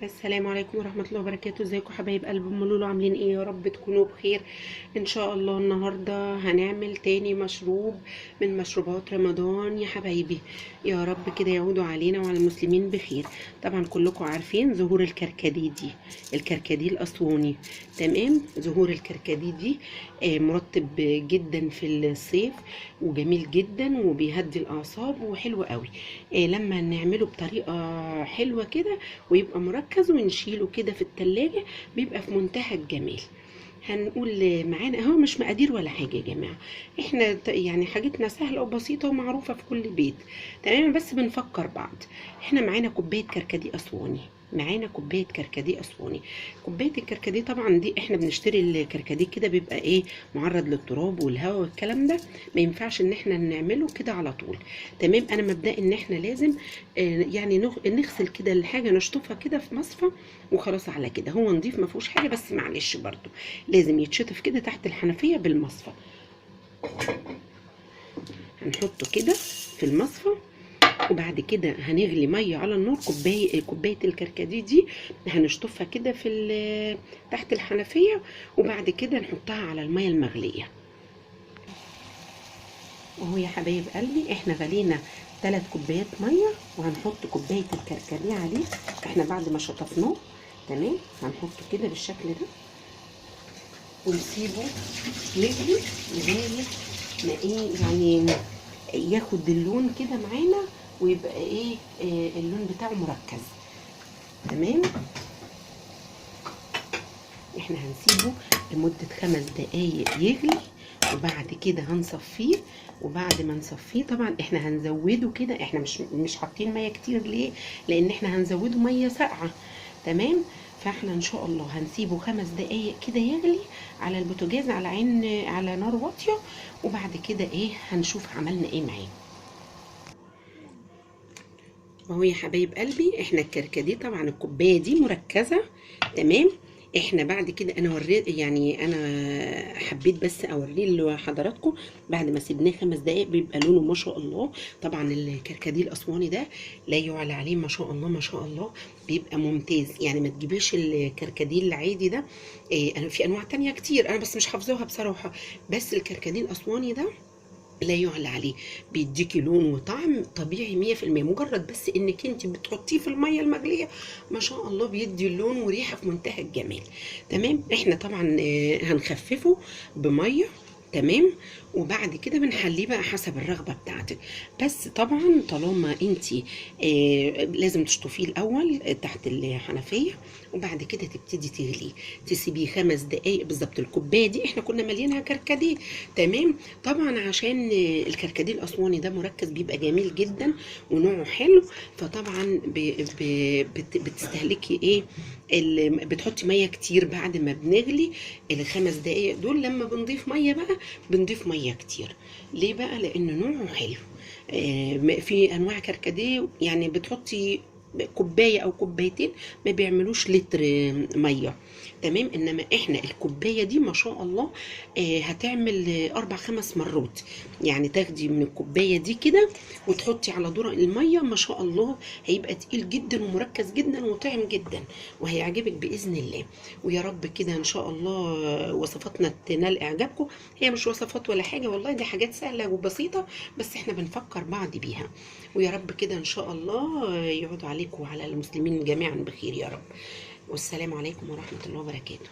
السلام عليكم ورحمة الله وبركاته. ازيكم حبايب قلب ام لولو؟ عاملين ايه؟ يا رب تكونوا بخير ان شاء الله. النهاردة هنعمل تاني مشروب من مشروبات رمضان يا حبايبي. يا رب كده يعودوا علينا وعلى المسلمين بخير. طبعا كلكم عارفين ظهور الكركديه، الكركديه الاسواني. تمام، ظهور الكركديه دي مرطب جدا في الصيف وجميل جدا وبيهدي الاعصاب وحلو قوي. لما نعمله بطريقة حلوة كده ويبقى مركز ونشيله كده في التلاجة بيبقى في منتهى الجمال. هنقول معانا اهو، مش مقادير ولا حاجه يا جماعه، احنا يعني حاجتنا سهله وبسيطه ومعروفه في كل بيت. تمام، بس بنفكر بعض. احنا معانا كوبايه كركديه اسواني، معانا كوبايه كركديه اسواني. كوبايه الكركديه طبعا دي احنا بنشتري الكركديه كده بيبقى ايه، معرض للتراب والهواء والكلام ده، ما ينفعش ان احنا نعمله كده على طول. تمام، انا مبدأ ان احنا لازم يعني نغسل كده الحاجه، نشطفها كده في مصفى وخلاص. على كده هو نضيف ما فيهوش حاجه، بس معلش برضو لازم يتشطف كده تحت الحنفيه بالمصفى. هنحطه كده في المصفى، وبعد كده هنغلي ميه على النار. كوبايه الكركديه دي هنشطفها كده في تحت الحنفيه، وبعد كده نحطها على الميه المغليه. وهو يا حبايب قلبي احنا غلينا 3 كوبايات ميه، وهنحط كوبايه الكركديه عليه احنا بعد ما شطفناه. تمام، هنحطه كده بالشكل ده ونسيبه يغلي لغايه ما ايه يعني ياخد اللون كده معانا، ويبقى ايه اللون بتاعه مركز. تمام، احنا هنسيبه لمدة 5 دقايق يغلي، وبعد كده هنصفيه. وبعد ما نصفيه طبعا احنا هنزوده كده، احنا مش حاطين ميه كتير. ليه؟ لان احنا هنزوده ميه ساقعه. تمام، فاحنا ان شاء الله هنسيبه 5 دقايق كده يغلي على البوتاجاز على نار واطيه، وبعد كده ايه هنشوف عملنا ايه معاه. وهو يا حبايب قلبي احنا الكركديه طبعا الكوبايه دي مركزه. تمام، احنا بعد كده انا وريت يعني انا حبيت بس اوريه لحضراتكم. بعد ما سيبناه 5 دقايق بيبقى لونه ما شاء الله. طبعا الكركديه الاسواني ده لا يعلى عليه، ما شاء الله ما شاء الله، بيبقى ممتاز. يعني ما تجيبيش الكركديه العادي ده، انا في انواع تانية كتير انا بس مش حافظاها بصراحه، بس الكركديه الاسواني ده لا يعلى عليه. بيديكي لون وطعم طبيعي 100%. مجرد بس انك انت بتحطيه في الميه المغليه ما شاء الله بيدي اللون وريحه في منتهى الجمال. تمام، احنا طبعا هنخففه بميه. تمام، وبعد كده بنحليه بقى حسب الرغبه بتاعتك. بس طبعا طالما انت لازم تشطفيه الاول تحت الحنفيه، وبعد كده تبتدي تغليه. تسيبيه 5 دقايق بالظبط. الكوبايه دي احنا كنا مالينها كركديه. تمام، طبعا عشان الكركديه الاسواني ده مركز بيبقى جميل جدا ونوعه حلو، فطبعا بتستهلكي ايه بتحطي ميه كتير بعد ما بنغلي ال5 دقايق دول. لما بنضيف ميه بقى بنضيف ميه كتير. ليه بقى؟ لان نوعه حلو. في انواع كركديه يعني بتحطي كوبايه او كوبايتين ما بيعملوش لتر ميه. تمام، انما احنا الكوبايه دي ما شاء الله هتعمل 4 5 مرات. يعني تاخدي من الكوبايه دي كده وتحطي على درق الميه ما شاء الله، هيبقى تقيل جدا ومركز جدا وطعم جدا، وهيعجبك باذن الله. ويا رب كده ان شاء الله وصفاتنا تنال اعجابكم. هي مش وصفات ولا حاجه والله، دي حاجات سهله وبسيطه، بس احنا بنفكر بعض بيها. ويا رب كده ان شاء الله يعود عليكم وعلى المسلمين جميعا بخير يا رب. والسلام عليكم ورحمه الله وبركاته.